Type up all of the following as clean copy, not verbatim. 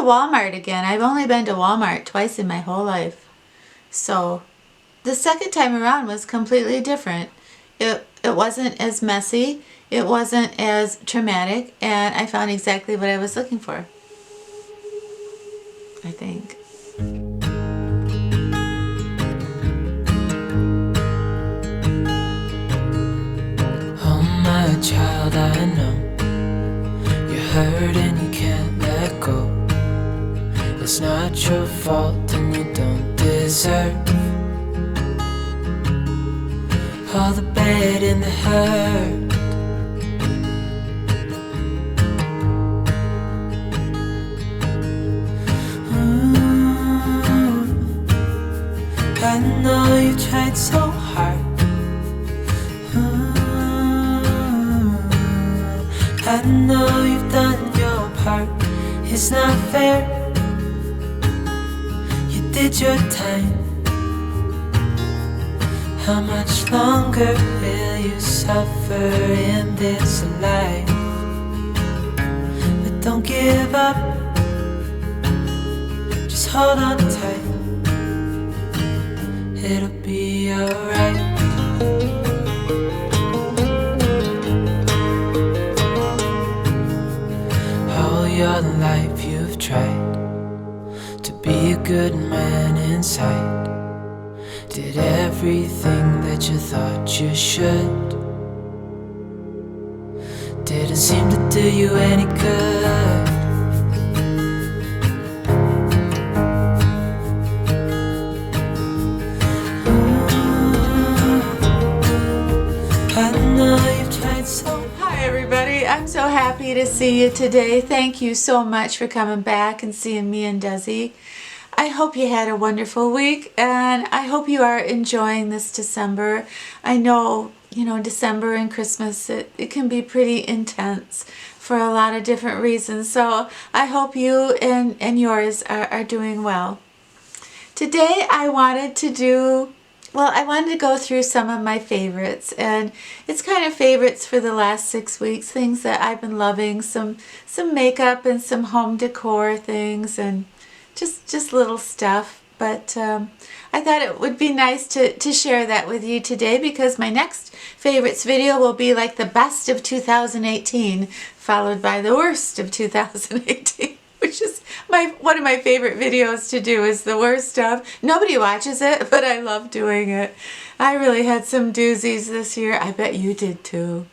Walmart again. I've only been to Walmart twice in my whole life. So the second time around was completely different. It wasn't as messy. It wasn't as traumatic. And I found exactly what I was looking for, I think. Oh my child, I know you're hurt and you can't let go. It's not your fault and you don't deserve all the bad and the hurt. I know you tried so hard. I know you've done your part. It's not fair. You did your time. How much longer will you suffer in this life? But don't give up. Just hold on tight. It'll be alright. All your life you've tried to be a good man inside. Did everything that you thought you should. Didn't seem to do you any good. Hi everybody, I'm so happy to see you today. Thank you so much for coming back and seeing me and Desi. I hope you had a wonderful week and I hope you are enjoying this December. I know, December and Christmas, it can be pretty intense for a lot of different reasons. So I hope you and yours are doing well. Today I wanted to go through some of my favorites, and it's kind of favorites for the last 6 weeks, things that I've been loving, some makeup and some home decor things and just little stuff. But I thought it would be nice to share that with you today, because my next favorites video will be like the best of 2018, followed by the worst of 2018. Which is one of my favorite videos to do, is the worst stuff. Nobody watches it, but I love doing it. I really had some doozies this year. I bet you did too.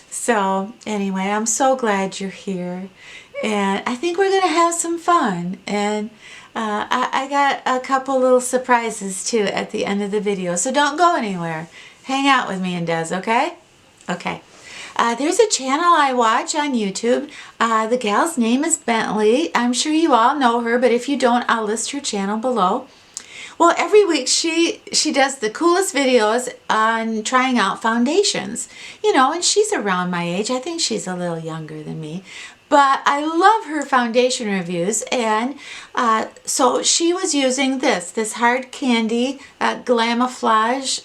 So anyway, I'm so glad you're here. And I think we're going to have some fun. And I got a couple little surprises too at the end of the video. So don't go anywhere. Hang out with me and Des, okay? Okay. There's a channel I watch on YouTube. The gal's name is Bentley. I'm sure you all know her, but if you don't, I'll list her channel below. Well, every week she does the coolest videos on trying out foundations. And she's around my age. I think she's a little younger than me. But I love her foundation reviews, and so she was using this hard candy Glamouflage.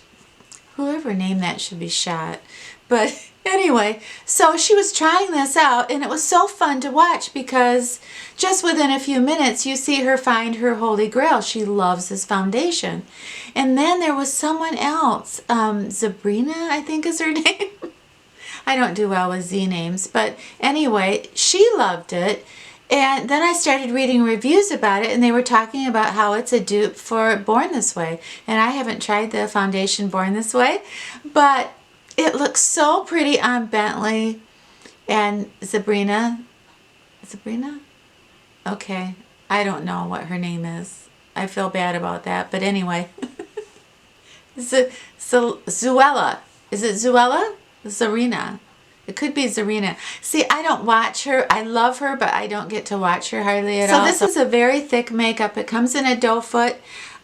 Whoever named that should be shot. But anyway, so she was trying this out, and it was so fun to watch because just within a few minutes you see her find her holy grail. She loves this foundation. And then there was someone else, Sabrina, I think is her name. I don't do well with Z names, but anyway, she loved it. And then I started reading reviews about it, and they were talking about how it's a dupe for Born This Way. And I haven't tried the foundation Born This Way, but it looks so pretty on Bentley and Sabrina. Sabrina? Okay. I don't know what her name is. I feel bad about that. But anyway. Zuella. Is it Zuella? Zarina. It could be Zarina. See, I don't watch her. I love her, but I don't get to watch her hardly at all. So this is a very thick makeup. It comes in a doe foot.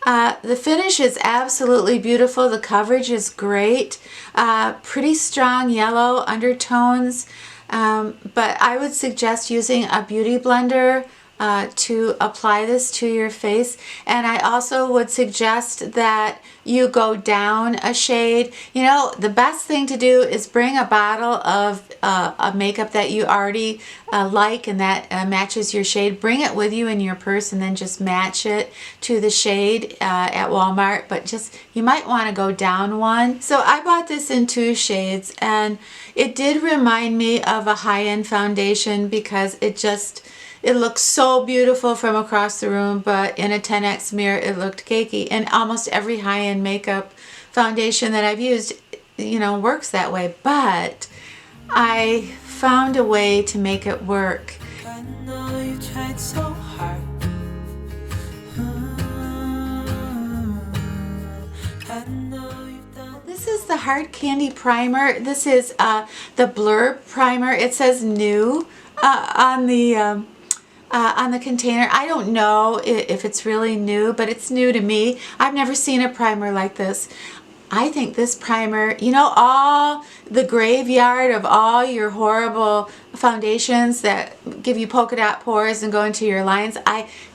The finish is absolutely beautiful. The coverage is great. Pretty strong yellow undertones. But I would suggest using a beauty blender to apply this to your face. And I also would suggest that you go down a shade. You know, the best thing to do is bring a bottle of a makeup that you already like and that matches your shade. Bring it with you in your purse and then just match it to the shade at Walmart. But just, you might want to go down one. So I bought this in 2 shades, and it did remind me of a high-end foundation because it looks so beautiful from across the room, but in a 10x mirror it looked cakey. And almost every high-end makeup foundation that I've used, you know, works that way. But I found a way to make it work. I know you tried so hard. I know you've done. This is the Hard Candy Primer. This is the Blurb Primer. It says new on the container. I don't know if it's really new, but it's new to me. I've never seen a primer like this. I think this primer, you know, all the graveyard of all your horrible foundations that give you polka dot pores and go into your lines,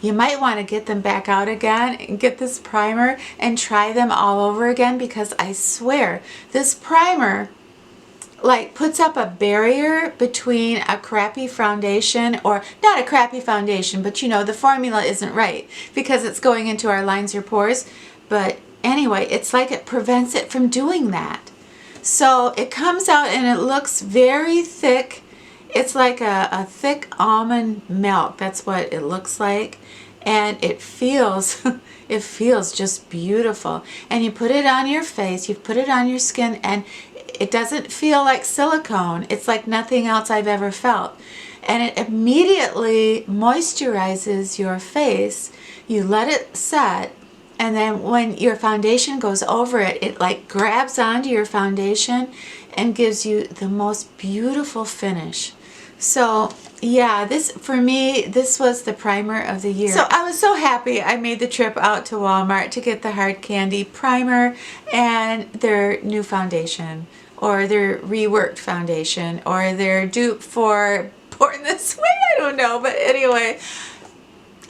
you might want to get them back out again and get this primer and try them all over again, because I swear this primer like puts up a barrier between a crappy foundation, or not a crappy foundation, but you know, the formula isn't right because it's going into our lines or pores. But anyway, it's like it prevents it from doing that. So it comes out and it looks very thick. It's like a thick almond milk. That's what it looks like. And it feels it feels just beautiful. And you put it on your face, you put it on your skin, and it doesn't feel like silicone. It's like nothing else I've ever felt. And it immediately moisturizes your face. You let it set, and then when your foundation goes over it, it like grabs onto your foundation and gives you the most beautiful finish. So yeah, this, for me, this was the primer of the year. So I was so happy I made the trip out to Walmart to get the Hard Candy Primer and their new foundation, or their reworked foundation, or their dupe for Born This Way. I don't know, but anyway,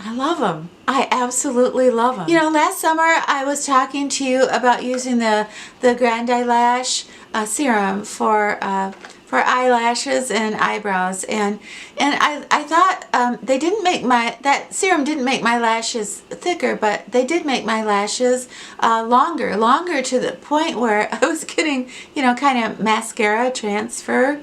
I love them. I absolutely love them. You know, last summer I was talking to you about using the Grand Eyelash serum for eyelashes and eyebrows, and I thought they didn't make that serum didn't make my lashes thicker, but they did make my lashes longer to the point where I was getting, you know, kind of mascara transfer,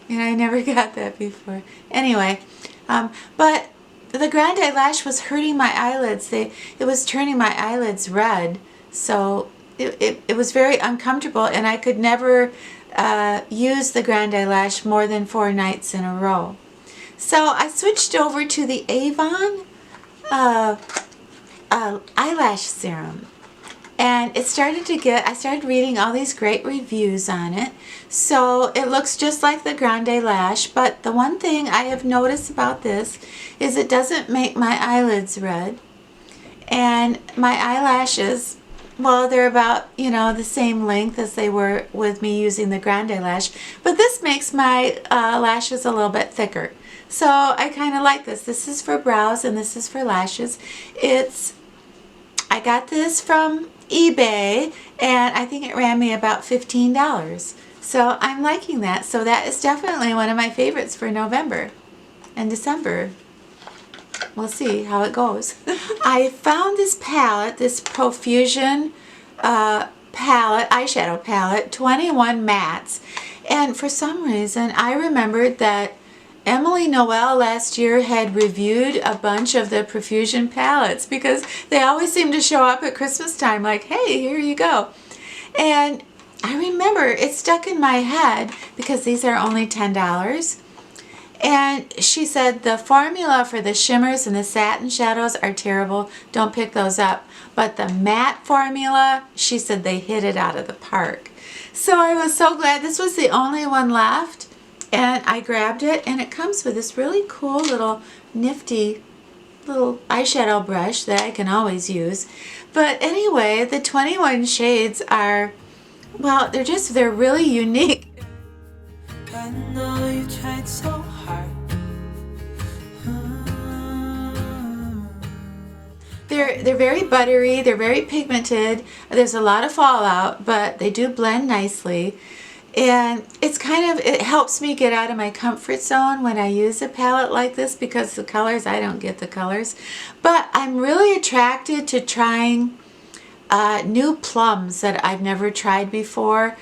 and I never got that before. Anyway, but the Grand Eyelash was hurting my eyelids. It was turning my eyelids red, so it was very uncomfortable, and I could never use the Grand Eyelash more than 4 nights in a row. So I switched over to the Avon eyelash serum, and I started reading all these great reviews on it. So it looks just like the Grand Eyelash, but the one thing I have noticed about this is it doesn't make my eyelids red, and my eyelashes, well, they're about, you know, the same length as they were with me using the Grand Eyelash, but this makes my lashes a little bit thicker. So I kind of like this. This is for brows and this is for lashes. I got this from eBay, and I think it ran me about $15. So I'm liking that. So that is definitely one of my favorites for November and December. We'll see how it goes. I found this palette, this Profusion eyeshadow palette, 21 mattes. And for some reason, I remembered that Emily Noel last year had reviewed a bunch of the Profusion palettes, because they always seem to show up at Christmas time, like, hey, here you go. And I remember it stuck in my head because these are only $10. And she said the formula for the shimmers and the satin shadows are terrible. Don't pick those up. But the matte formula, she said they hit it out of the park. So I was so glad. This was the only one left. And I grabbed it, and it comes with this really cool little nifty little eyeshadow brush that I can always use. But anyway, the 21 shades are, well, they're really unique. I know you tried so hard. they're very buttery, they're very pigmented. There's a lot of fallout, but they do blend nicely. And it's kind of, it helps me get out of my comfort zone when I use a palette like this, because the colors, I don't get the colors. But I'm really attracted to trying new plums that I've never tried before,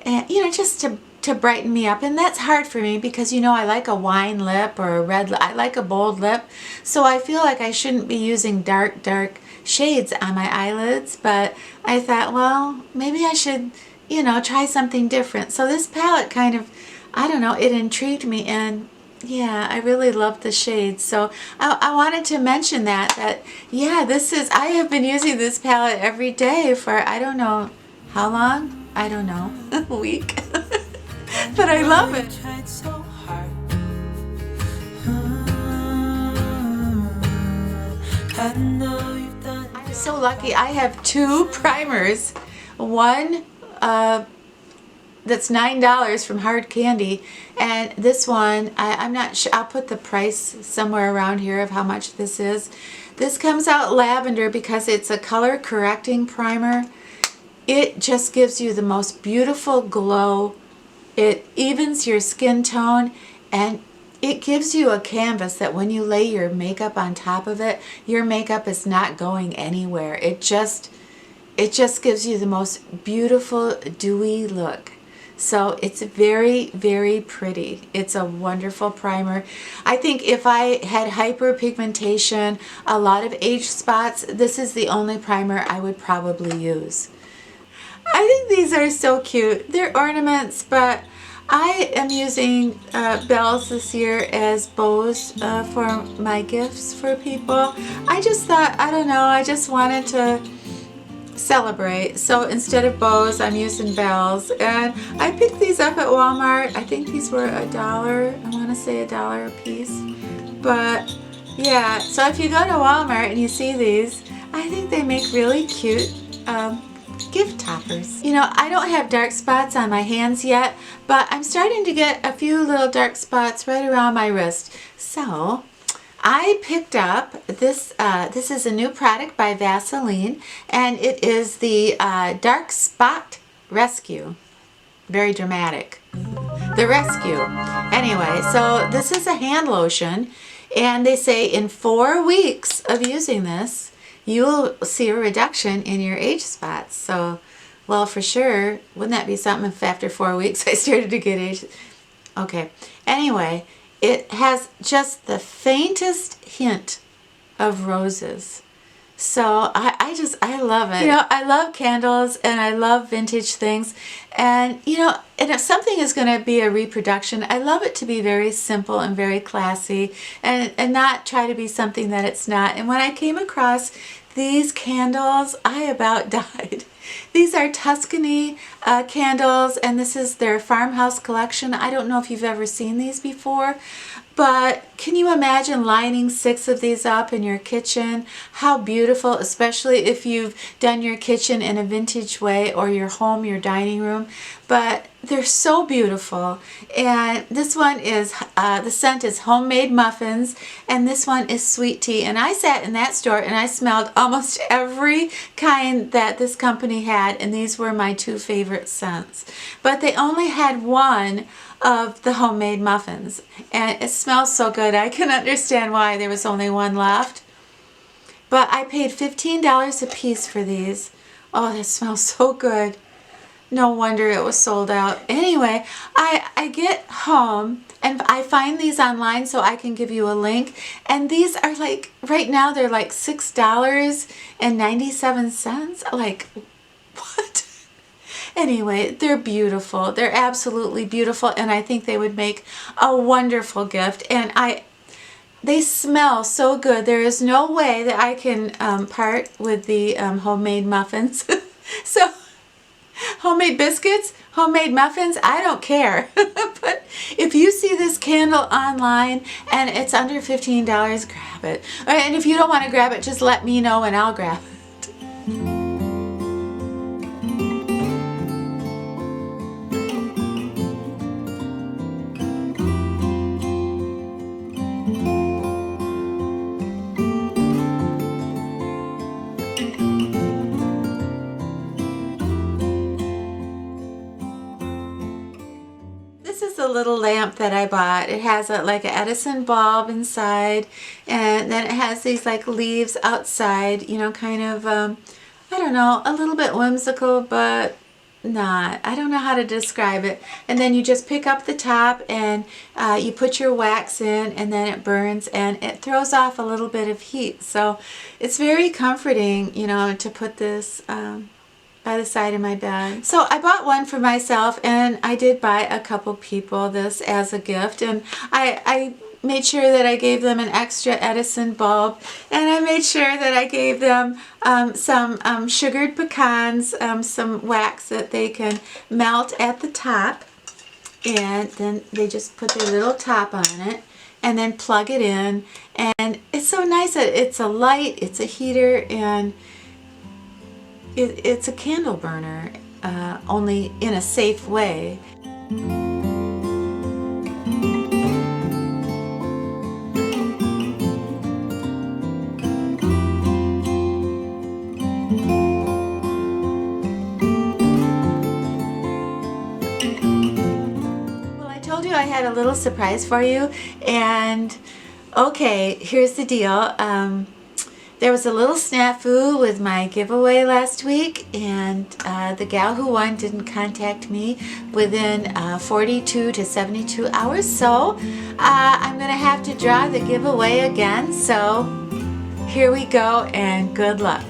and just to brighten me up. And that's hard for me because I like a wine lip or a red lip. I like a bold lip, so I feel like I shouldn't be using dark shades on my eyelids. But I thought, well, maybe I should try something different. So this palette kind of, I don't know, it intrigued me, and yeah, I really love the shades. So I wanted to mention that yeah, I have been using this palette every day for I don't know how long, I don't know, a week. But I love it. I'm so lucky. I have 2 primers. One that's $9 from Hard Candy, and this one I'm not sure. I'll put the price somewhere around here of how much this is. This comes out lavender because it's a color correcting primer. It just gives you the most beautiful glow. It evens your skin tone, and it gives you a canvas that when you lay your makeup on top of it, your makeup is not going anywhere. It just gives you the most beautiful dewy look. So it's very, very pretty. It's a wonderful primer. I think if I had hyperpigmentation, a lot of age spots, this is the only primer I would probably use. I think these are so cute. They're ornaments, but I am using bells this year as bows for my gifts for people. I just thought, I don't know, I just wanted to celebrate. So instead of bows, I'm using bells, and I picked these up at Walmart. I think these were $1. I want to say $1 a piece. But yeah, so if you go to Walmart and you see these, I think they make really cute gift toppers. I don't have dark spots on my hands yet, but I'm starting to get a few little dark spots right around my wrist. So I picked up this, this is a new product by Vaseline, and it is the Dark Spot Rescue. Very dramatic. The Rescue. Anyway, so this is a hand lotion, and they say in 4 weeks of using this, you will see a reduction in your age spots. So, well, for sure, wouldn't that be something if after 4 weeks I started to get age? Okay. Anyway, it has just the faintest hint of roses. So I love it. I love candles and I love vintage things. And, and if something is going to be a reproduction, I love it to be very simple and very classy, and not try to be something that it's not. And when I came across these candles, I about died. These are Tuscany candles, and this is their farmhouse collection. I don't know if you've ever seen these before, but can you imagine lining 6 of these up in your kitchen? How beautiful, especially if you've done your kitchen in a vintage way, or your home, your dining room. But they're so beautiful. And this one is, the scent is Homemade Muffins, and this one is Sweet Tea. And I sat in that store and I smelled almost every kind that this company had, and these were my 2 favorite scents. But they only had one of the Homemade Muffins, and it smells so good. I can understand why there was only one left. But I paid $15 a piece for these. Oh, that smells so good. No wonder it was sold out. Anyway, I get home and I find these online so I can give you a link. And these are like, right now they're like $6.97. Like, what? Anyway, they're beautiful. They're absolutely beautiful, and I think they would make a wonderful gift. And they smell so good. There is no way that I can part with the homemade muffins. So, homemade biscuits, homemade muffins, I don't care. But if you see this candle online and it's under $15, grab it. And if you don't want to grab it, just let me know and I'll grab it. little lamp that I bought. It has like an Edison bulb inside, and then it has these like leaves outside, you know, kind of, I don't know, a little bit whimsical, but not. I don't know how to describe it. And then you just pick up the top and you put your wax in, and then it burns and it throws off a little bit of heat. So it's very comforting, you know, to put this by the side of my bed. So I bought one for myself, and I did buy a couple people this as a gift, and I made sure that I gave them an extra Edison bulb, and I made sure that I gave them some sugared pecans, some wax that they can melt at the top, and then they just put their little top on it and then plug it in, and it's so nice that it's a light, it's a heater, and it's a candle burner, only in a safe way. Well, I told you I had a little surprise for you, and okay, here's the deal. There was a little snafu with my giveaway last week, and the gal who won didn't contact me within 42 to 72 hours, so I'm going to have to draw the giveaway again. So here we go, and good luck.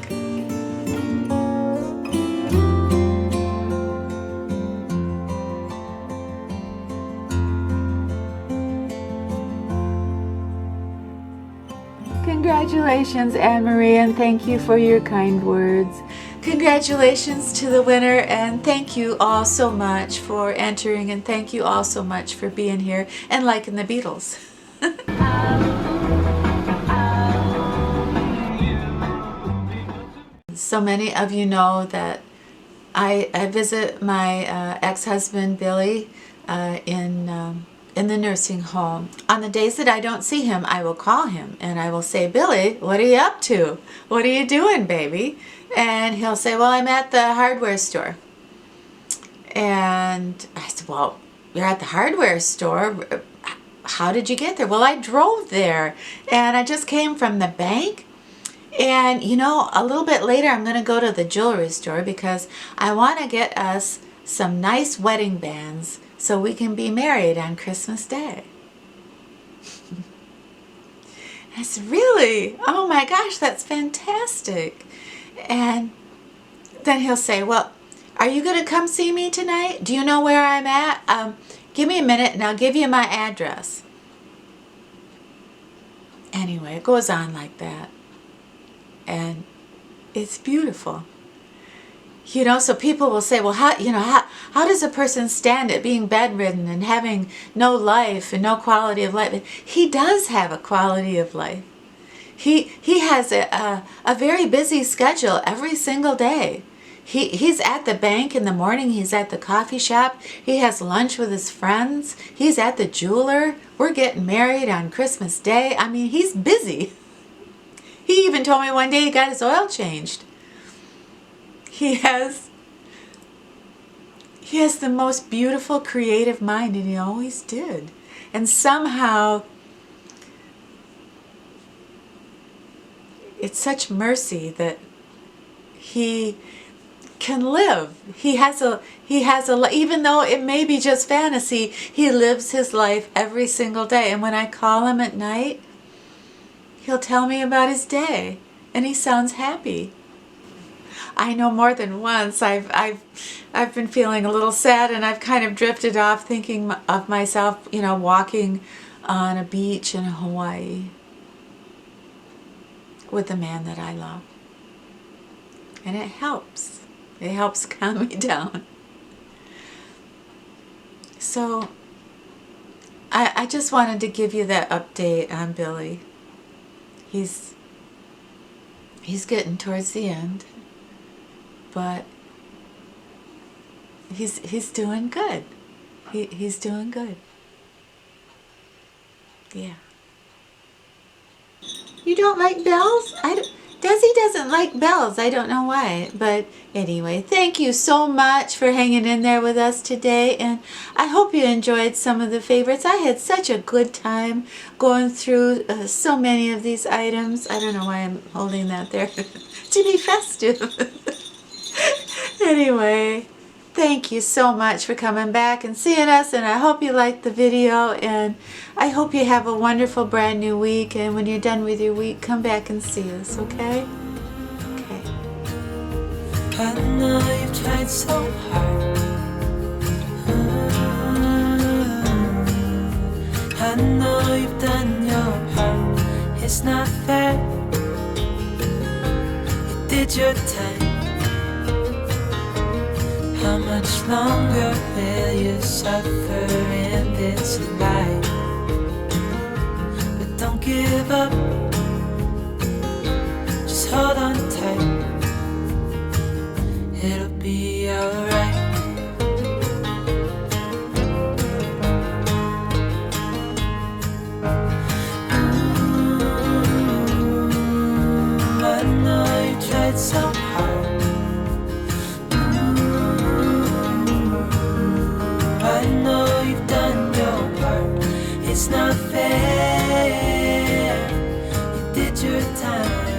Congratulations, Anne-Marie, and thank you for your kind words. Congratulations to the winner, and thank you all so much for entering, and thank you all so much for being here and liking the Beatles. So many of you know that I visit my ex-husband Billy in the nursing home. On the days that I don't see him, I will call him and I will say, Billy, what are you up to? What are you doing, baby? And he'll say, well, I'm at the hardware store. And I said, well, you're at the hardware store. How did you get there? Well, I drove there, and I just came from the bank. And you know, a little bit later I'm going to go to the jewelry store because I want to get us some nice wedding bands so we can be married on Christmas Day. I said, really? Oh my gosh, that's fantastic. And then he'll say, well, are you going to come see me tonight? Do you know where I'm at? Give me a minute and I'll give you my address. Anyway, it goes on like that. And it's beautiful. You know, so people will say, well, how does a person stand it being bedridden and having no life and no quality of life? He does have a quality of life. He has a very busy schedule every single day. He's at the bank in the morning. He's at the coffee shop. He has lunch with his friends. He's at the jeweler. We're getting married on Christmas Day. I mean, he's busy. He even told me one day he got his oil changed. He has the most beautiful creative mind, and he always did. And somehow it's such mercy that he can live. He has a even though it may be just fantasy, he lives his life every single day. And when I call him at night, he'll tell me about his day, and he sounds happy. I know more than once I've been feeling a little sad, and I've kind of drifted off thinking of myself, you know, walking on a beach in Hawaii with the man that I love. And it helps. It helps calm me down. So I just wanted to give you that update on Billy. He's getting towards the end, but he's doing good. He's doing good. Yeah. You don't like bells? Desi doesn't like bells. I don't know why. But anyway, thank you so much for hanging in there with us today. And I hope you enjoyed some of the favorites. I had such a good time going through so many of these items. I don't know why I'm holding that there. To be festive. Anyway, thank you so much for coming back and seeing us, and I hope you liked the video, and I hope you have a wonderful brand new week, and when you're done with your week, come back and see us, okay? Okay. I know you've tried so hard. I know you've done your part. It's not fair. You did your time. How much longer will you suffer in this life? But don't give up. Just hold on tight. It'll be alright. I know you tried so hard. I know you've done your part. It's not fair. You did your time.